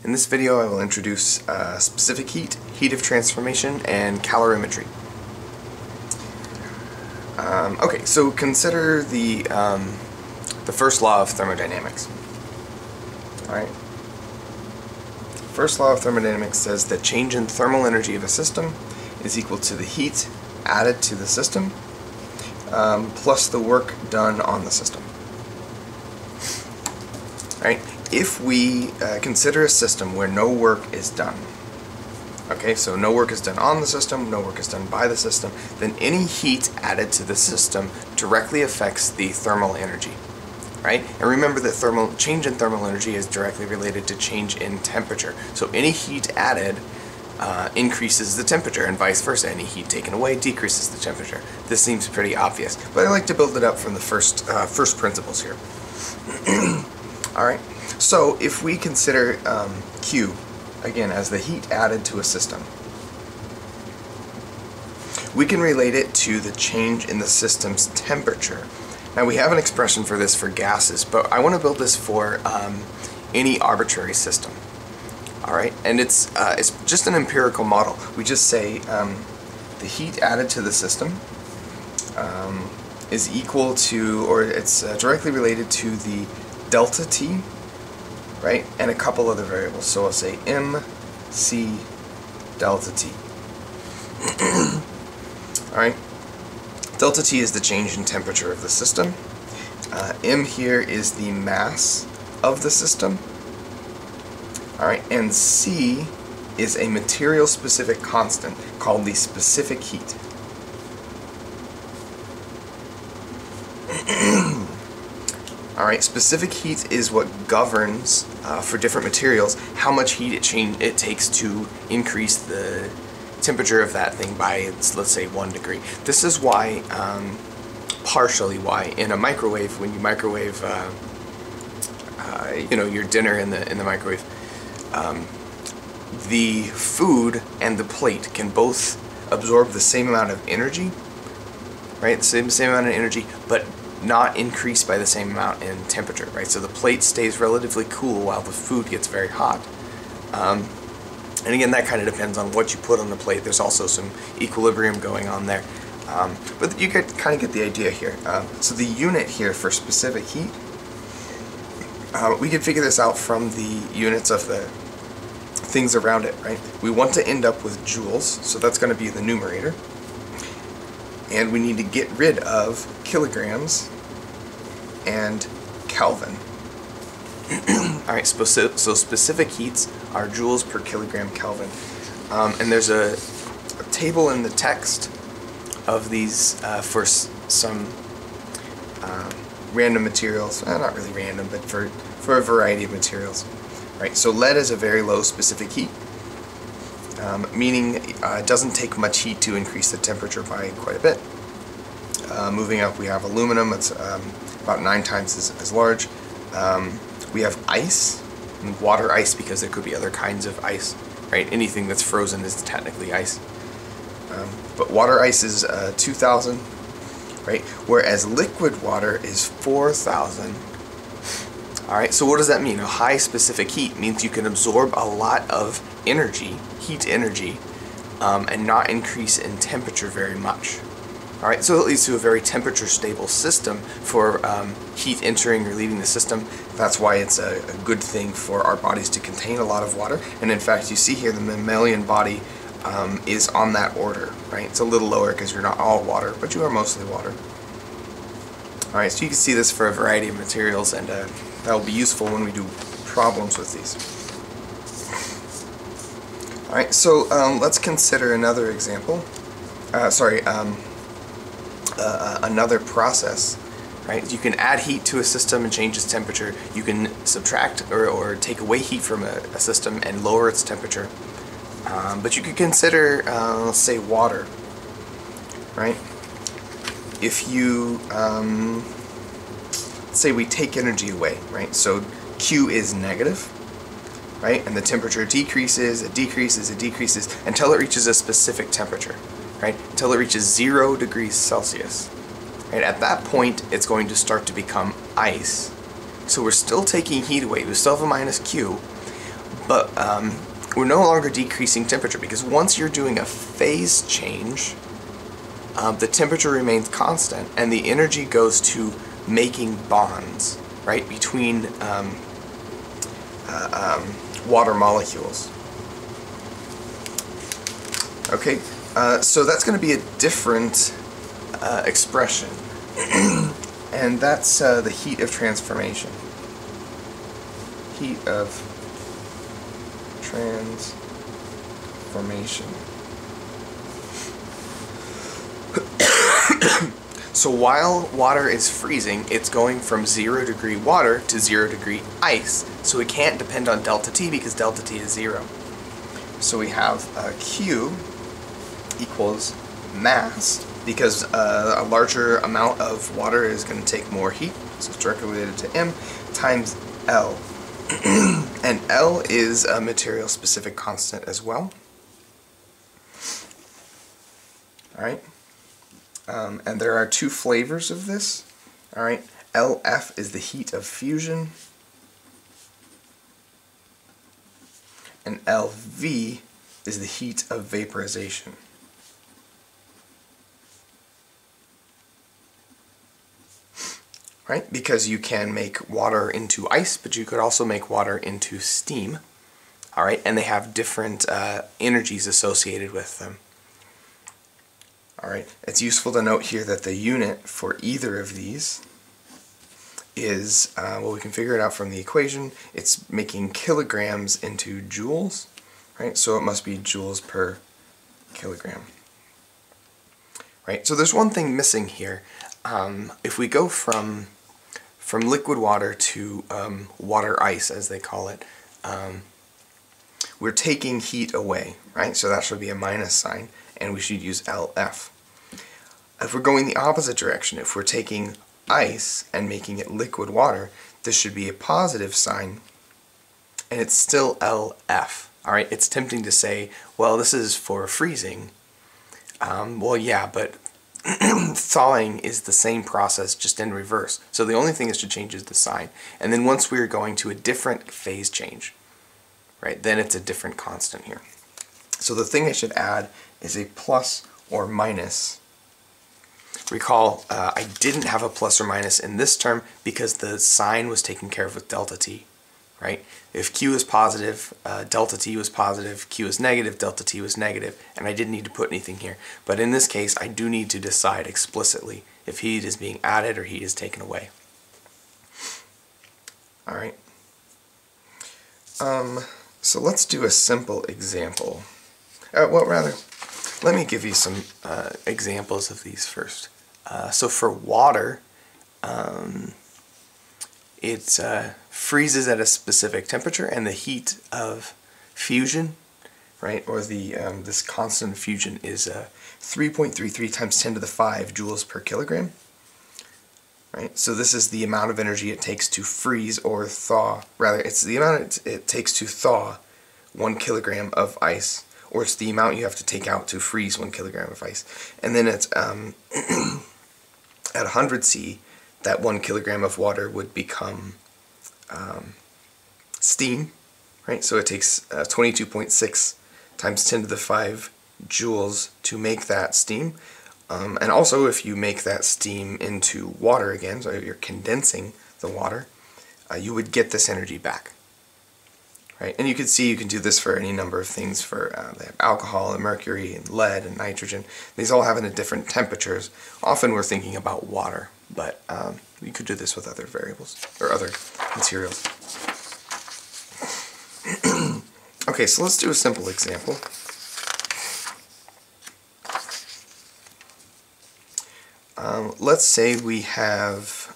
In this video I will introduce specific heat, heat of transformation, and calorimetry. Okay, so consider the first law of thermodynamics. Alright. First law of thermodynamics says that change in thermal energy of a system is equal to the heat added to the system plus the work done on the system. Right? If we consider a system where no work is done, okay, so no work is done on the system, no work is done by the system, then any heat added to the system directly affects the thermal energy, right? And remember that change in thermal energy is directly related to change in temperature. So any heat added increases the temperature, and vice versa. Any heat taken away decreases the temperature. This seems pretty obvious, but I like to build it up from the first principles here. Alright, so if we consider Q, again, as the heat added to a system, we can relate it to the change in the system's temperature. Now we have an expression for this for gases, but I want to build this for any arbitrary system. Alright, and it's just an empirical model. We just say the heat added to the system is equal to, or it's directly related to the delta T, right, and a couple other variables. So I'll say MC delta T. Alright, delta T is the change in temperature of the system. M here is the mass of the system. Alright, and C is a material-specific constant called the specific heat. Alright, specific heat is what governs, for different materials, how much heat it takes to increase the temperature of that thing by, let's say, 1 degree. This is why, partially why, in a microwave, when you microwave your dinner in the microwave, the food and the plate can both absorb the same amount of energy, right? The same amount of energy, but not increase by the same amount in temperature, right? So the plate stays relatively cool while the food gets very hot. And again, that kind of depends on what you put on the plate. There's also some equilibrium going on there. But you kind of get the idea here. So the unit here for specific heat, we can figure this out from the units of the things around it, right? We want to end up with joules, so that's going to be the numerator. And we need to get rid of kilograms and Kelvin. Alright, so specific heats are joules per kilogram Kelvin. And there's a table in the text of these for some random materials. Not really random, but for a variety of materials. Right, so lead is a very low specific heat, meaning it doesn't take much heat to increase the temperature by quite a bit. Moving up, we have aluminum. It's about 9 times as large. We have ice, and water ice, because there could be other kinds of ice. Right, anything that's frozen is technically ice. But water ice is 2,000, right? Whereas liquid water is 4,000. Alright, so what does that mean? A high specific heat means you can absorb a lot of energy, heat energy, and not increase in temperature very much. Alright, so it leads to a very temperature stable system for heat entering or leaving the system. That's why it's a good thing for our bodies to contain a lot of water. And in fact, you see here the mammalian body is on that order, right? It's a little lower because you're not all water, but you are mostly water. Alright, so you can see this for a variety of materials, and that will be useful when we do problems with these. Alright, so let's consider another example. Another process. Right? You can add heat to a system and change its temperature. You can subtract or take away heat from a system and lower its temperature. But you could consider, let's say, water. Right? If you say we take energy away, right? So Q is negative, right? And the temperature decreases, it decreases, it decreases until it reaches a specific temperature, right? Until it reaches 0 degrees Celsius. Right? At that point, it's going to start to become ice. So we're still taking heat away. We still have a minus Q, but we're no longer decreasing temperature, because once you're doing a phase change, the temperature remains constant and the energy goes to making bonds, right, between water molecules. Okay, so that's going to be a different expression, and that's the heat of transformation. Heat of transformation. So while water is freezing, it's going from 0 degree water to 0 degree ice. So it can't depend on delta T because delta T is 0. So we have Q equals mass, because a larger amount of water is going to take more heat, so it's directly related to M, times L. And L is a material specific constant as well. Alright. And there are two flavors of this. Alright, LF is the heat of fusion, and LV is the heat of vaporization. Right? Because you can make water into ice, but you could also make water into steam. Alright, and they have different energies associated with them. Alright, it's useful to note here that the unit for either of these is, well, we can figure it out from the equation. It's making kilograms into joules, right? So it must be joules per kilogram. Right, so there's one thing missing here. If we go from liquid water to water ice, as they call it, we're taking heat away, right? So that should be a minus sign, and we should use LF. If we're going the opposite direction, if we're taking ice and making it liquid water, this should be a positive sign, and it's still LF. Alright, it's tempting to say, well, this is for freezing. Well, yeah, but thawing is the same process, just in reverse. So the only thing that should change is the sign. And then once we're going to a different phase change, right, then it's a different constant here. So the thing I should add is a plus or minus. Recall, I didn't have a plus or minus in this term because the sign was taken care of with delta T, right? If Q is positive, delta T was positive, Q is negative, delta T was negative, and I didn't need to put anything here. But in this case, I do need to decide explicitly if heat is being added or heat is taken away. Alright. So let's do a simple example. Well, rather, let me give you some examples of these first. So for water, it freezes at a specific temperature, and the heat of fusion, right, or the this constant of fusion is 3.33 times 10 to the 5 joules per kilogram. Right, so this is the amount of energy it takes to freeze or thaw. Rather, it's the amount it takes to thaw 1 kilogram of ice, or it's the amount you have to take out to freeze 1 kilogram of ice. And then it's at 100 C, that 1 kilogram of water would become steam, right? So it takes 22.6 times 10 to the 5 joules to make that steam. And also, if you make that steam into water again, so you're condensing the water, you would get this energy back. Right? And you can see you can do this for any number of things. For they have alcohol and mercury and lead and nitrogen. These all happen at different temperatures. Often we're thinking about water, but you could do this with other variables or other materials. Okay, so let's do a simple example. Let's say we have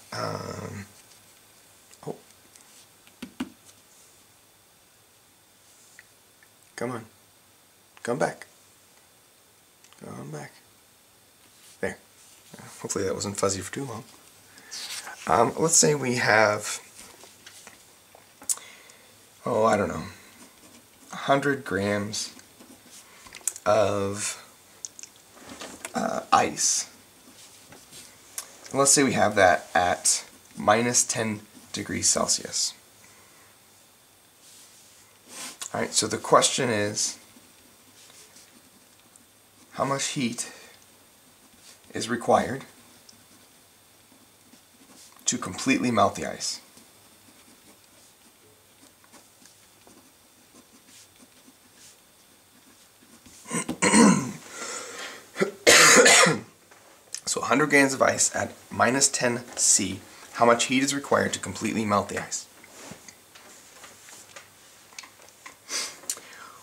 come on, come back, come back. There. Hopefully that wasn't fuzzy for too long. Let's say we have, I don't know, 100 grams of ice. And let's say we have that at minus 10 degrees Celsius. Alright, so the question is, how much heat is required to completely melt the ice? So 100 grams of ice at minus 10 C, how much heat is required to completely melt the ice?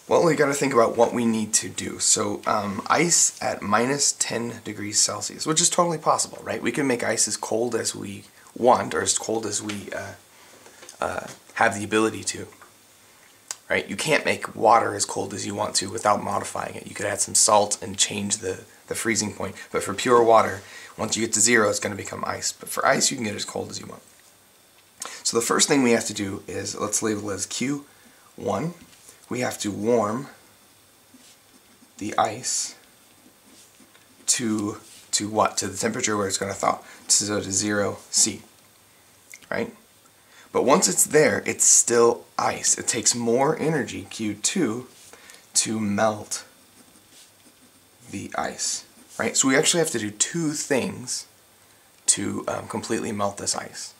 Well, we got to think about what we need to do. So ice at minus 10 degrees Celsius, which is totally possible, right? We can make ice as cold as we want, or as cold as we have the ability to, right? You can't make water as cold as you want to without modifying it. You could add some salt and change the freezing point, but for pure water, once you get to 0, it's going to become ice. But for ice, you can get as cold as you want. So the first thing we have to do is, let's label it as Q1. We have to warm the ice to what? To the temperature where it's going to thaw, so to 0 C, right? But once it's there, it's still ice. It takes more energy, Q2, to melt the ice, right? So we actually have to do two things to completely melt this ice.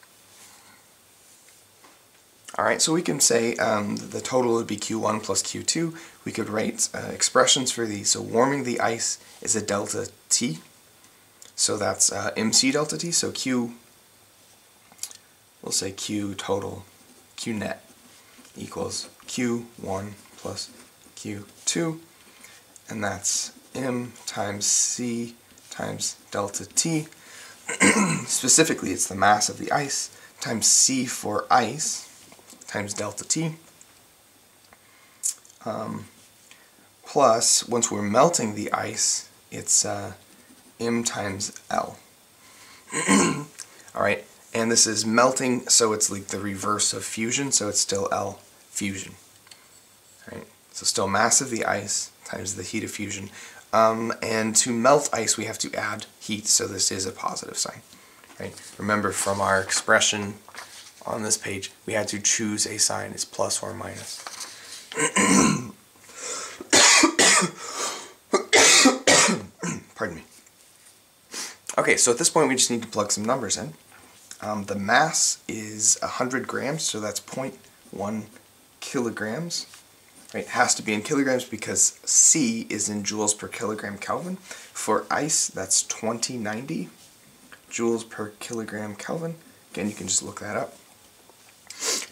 Alright, so we can say the total would be Q1 plus Q2. We could write expressions for these. So warming the ice is a delta T. So that's MC delta T. So Q, we'll say Q total, Q net equals Q1 plus Q2. And that's M times C times delta T. Specifically, it's the mass of the ice times C for ice times delta T, plus, once we're melting the ice, it's M times L. Alright, and this is melting, so it's like the reverse of fusion, so it's still L fusion. Right? So still mass of the ice times the heat of fusion. And to melt ice, we have to add heat, so this is a positive sign. Right? Remember from our expression on this page, we had to choose a sign as plus or minus. Pardon me. Okay, so at this point we just need to plug some numbers in. The mass is 100 grams, so that's 0.1 kilograms. Right, it has to be in kilograms because C is in joules per kilogram Kelvin. For ice, that's 2090 joules per kilogram Kelvin. Again, you can just look that up.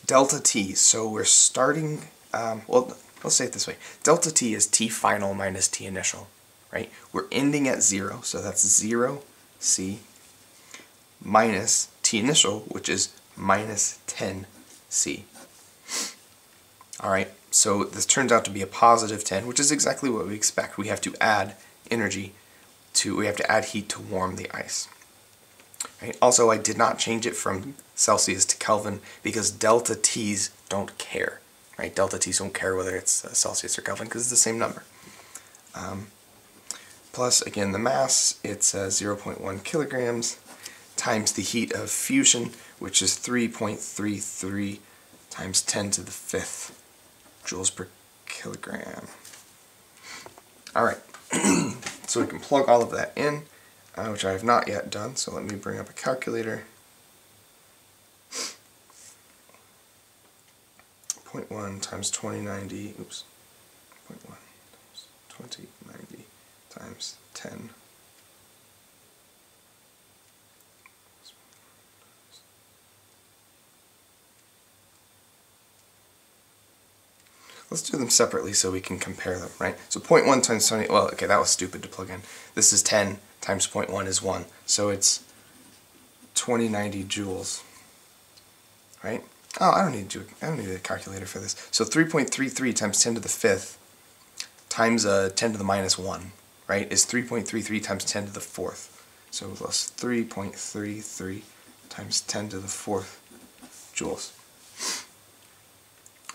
Delta T, so we're starting, well, let's say it this way. Delta T is T final minus T initial, right? We're ending at 0, so that's 0 C minus T initial, which is minus 10 C. Alright, so this turns out to be a positive 10, which is exactly what we expect. We have to add energy we have to add heat to warm the ice. Right? Also, I did not change it from Celsius to Kelvin because delta T's don't care. Right? Delta T's don't care whether it's Celsius or Kelvin because it's the same number. Plus, again, the mass, it's 0.1 kilograms times the heat of fusion, which is 3.33 times 10 to the 5th joules per kilogram. Alright, so we can plug all of that in, which I have not yet done, so let me bring up a calculator. 0.1 times 2090, oops, 0.1 times 2090 times 10. Let's do them separately so we can compare them, right? So 0.1 times 20, well, okay, that was stupid to plug in. This is 10 times 0.1 is 1, so it's 2090 joules, right? Oh, I don't need a calculator for this. So 3.33 times 10 to the 5th times 10 to the minus 1, right, is 3.33 times 10 to the 4th. So that's 3.33 times 10 to the 4th joules.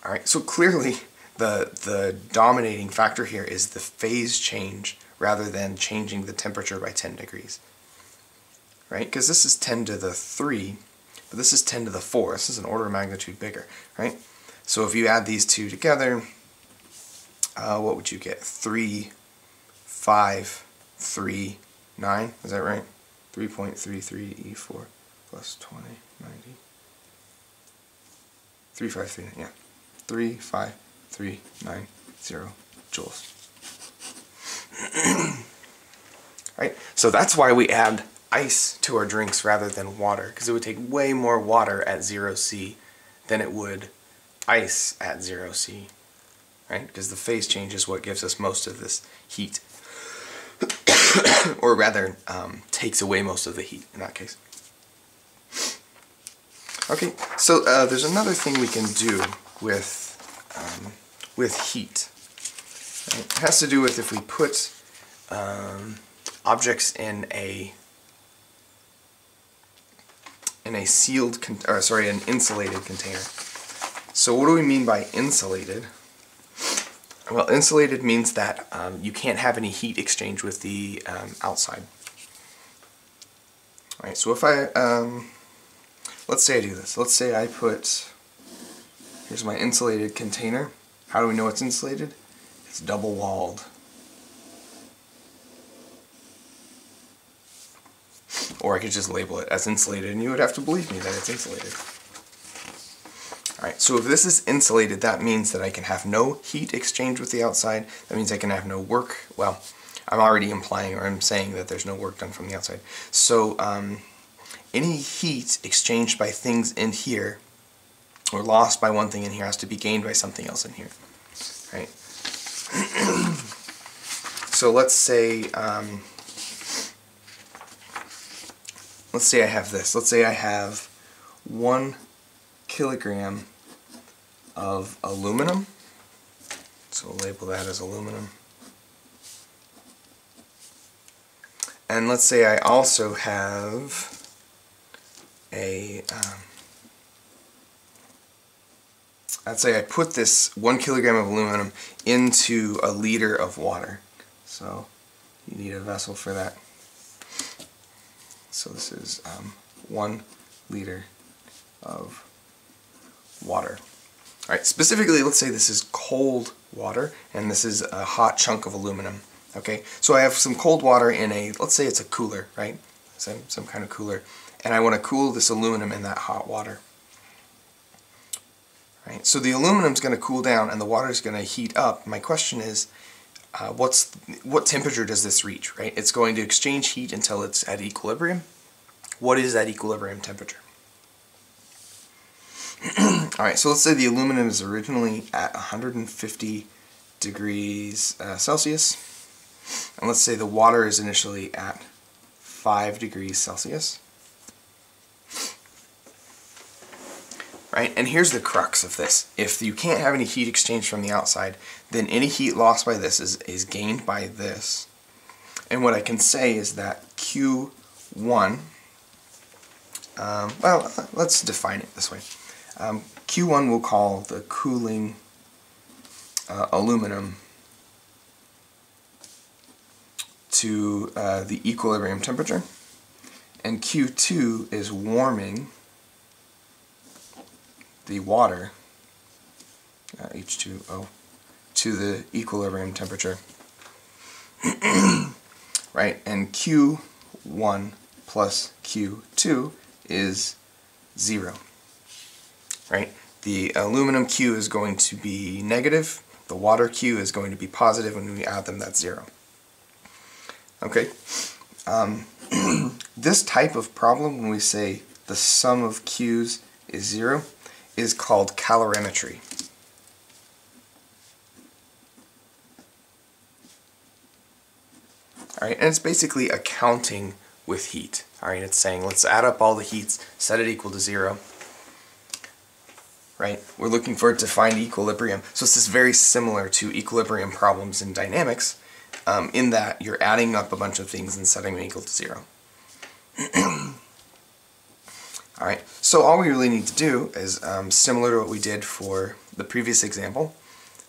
Alright, so clearly the dominating factor here is the phase change rather than changing the temperature by 10 degrees. Right? Because this is 10 to the 3, but this is 10 to the 4. This is an order of magnitude bigger, right? So if you add these two together, what would you get? 3, 5, 3, 9. Is that right? 3.33 E4 plus 20, 90. 3, 5, 3, 9, yeah. 3, 5, 3, 9, 0 joules. Right? So that's why we add ice to our drinks rather than water, because it would take way more water at 0C than it would ice at 0C. Right? Because the phase change is what gives us most of this heat. Or rather, takes away most of the heat in that case. Okay, so there's another thing we can do with heat. Right? It has to do with if we put objects in an insulated container. So what do we mean by insulated? Well, insulated means that you can't have any heat exchange with the outside. All right, so if I, let's say I do this. Let's say I put, here's my insulated container. How do we know it's insulated? It's double-walled. Or I could just label it as insulated, and you would have to believe me that it's insulated. Alright, so if this is insulated, that means that I can have no heat exchange with the outside. That means I can have no work. Well, I'm already implying, or I'm saying that there's no work done from the outside. So any heat exchanged by things in here, or lost by one thing in here, has to be gained by something else in here. Right? So let's say I have this. Let's say I have 1 kilogram of aluminum. So we'll label that as aluminum. And let's say I also have let's say I put this 1 kilogram of aluminum into a liter of water. So you need a vessel for that. So this is 1 liter of water. Alright, specifically, let's say this is cold water, and this is a hot chunk of aluminum. Okay, so I have some cold water in a, let's say it's a cooler, right? Some kind of cooler. And I want to cool this aluminum in that hot water. Right, so the aluminum is going to cool down, and the water is going to heat up. My question is, what temperature does this reach, right? It's going to exchange heat until it's at equilibrium. What is that equilibrium temperature? Alright, so let's say the aluminum is originally at 150 degrees Celsius, and let's say the water is initially at 5 degrees Celsius. Right, and here's the crux of this. If you can't have any heat exchange from the outside, then any heat lost by this is gained by this. And what I can say is that Q1, well, let's define it this way. Q1 we'll call the cooling aluminum to the equilibrium temperature, and Q2 is warming the water, H2O, to the equilibrium temperature. Right, and Q1 plus Q2 is 0. Right? The aluminum Q is going to be negative, the water Q is going to be positive. When we add them, that's 0. Okay? This type of problem, when we say the sum of Q's is 0, is called calorimetry. Alright, and it's basically accounting with heat. Alright, it's saying let's add up all the heats, set it equal to 0. Right? We're looking for it to find equilibrium. So this is very similar to equilibrium problems in dynamics, in that you're adding up a bunch of things and setting them equal to 0. Alright, so all we really need to do is similar to what we did for the previous example.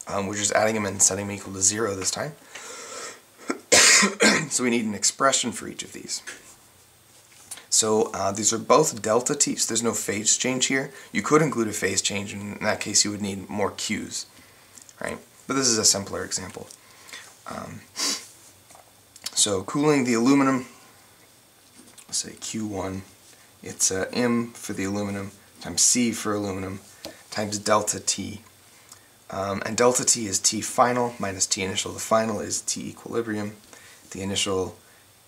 We're just adding them and setting them equal to 0 this time. So we need an expression for each of these. So these are both delta t, so there's no phase change here. You could include a phase change, and in that case you would need more q's. Right? but this is a simpler example. So cooling the aluminum, let's say Q1, it's M for the aluminum times C for aluminum times delta T. And delta T is T final minus T initial. The final is T equilibrium. The initial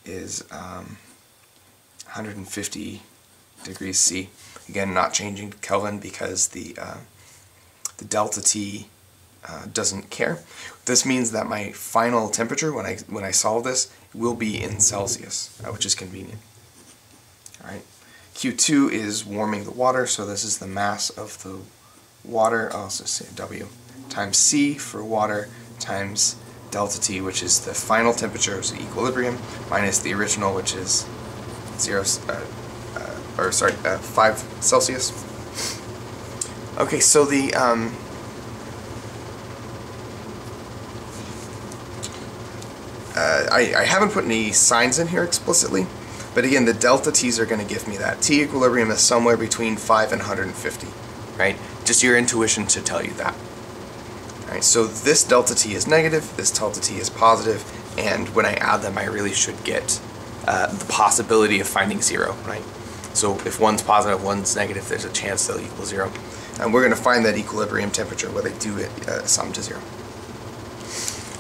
is 150 degrees C. Again, not changing to Kelvin because the delta T doesn't care. This means that my final temperature when I solve this will be in Celsius, which is convenient. All right. Q2 is warming the water, so this is the mass of the water. I'll also say W times C for water times delta T, which is the final temperature, so equilibrium, minus the original, which is 5 Celsius. Okay, so the I haven't put any signs in here explicitly, but again, the delta T's are going to give me that. T equilibrium is somewhere between 5 and 150, right? Just your intuition should tell you that. All right, so this delta T is negative, this delta T is positive, and when I add them, I really should get the possibility of finding 0, right? So if one's positive, one's negative, there's a chance they'll equal 0. And we're going to find that equilibrium temperature where they do sum to 0.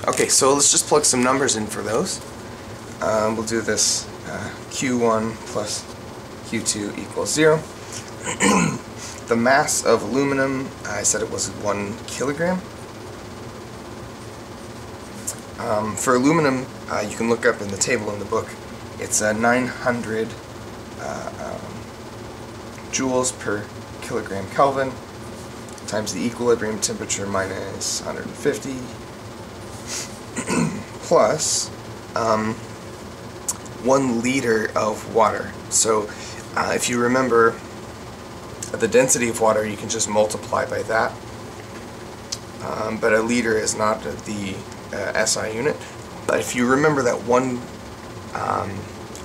Okay, so let's just plug some numbers in for those. We'll do this Q1 plus Q2 equals 0. The mass of aluminum, I said it was 1 kilogram. For aluminum, you can look up in the table in the book, it's 900 joules per kilogram Kelvin times the equilibrium temperature minus 150 plus 1 liter of water. So if you remember the density of water, you can just multiply by that. But a liter is not the SI unit. But if you remember that 1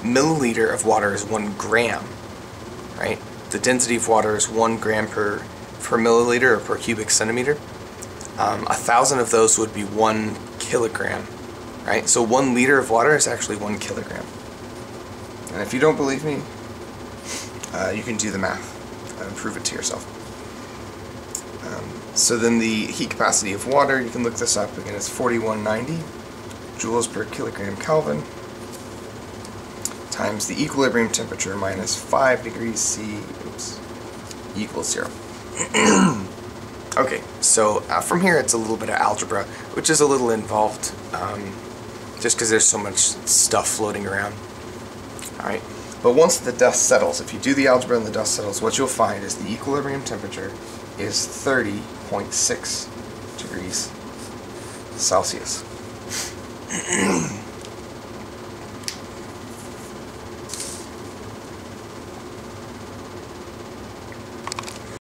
milliliter of water is 1 gram, right? The density of water is 1 gram per milliliter or per cubic centimeter. 1,000 of those would be 1 kilogram, right? So 1 liter of water is actually 1 kilogram. And if you don't believe me, you can do the math and prove it to yourself. So then the heat capacity of water, you can look this up again, it's 4190 joules per kilogram Kelvin times the equilibrium temperature minus 5 degrees C equals 0. Okay, so from here it's a little bit of algebra, which is a little involved, just because there's so much stuff floating around. Alright, but once the dust settles, if you do the algebra and the dust settles, what you'll find is the equilibrium temperature is 30.6 degrees Celsius.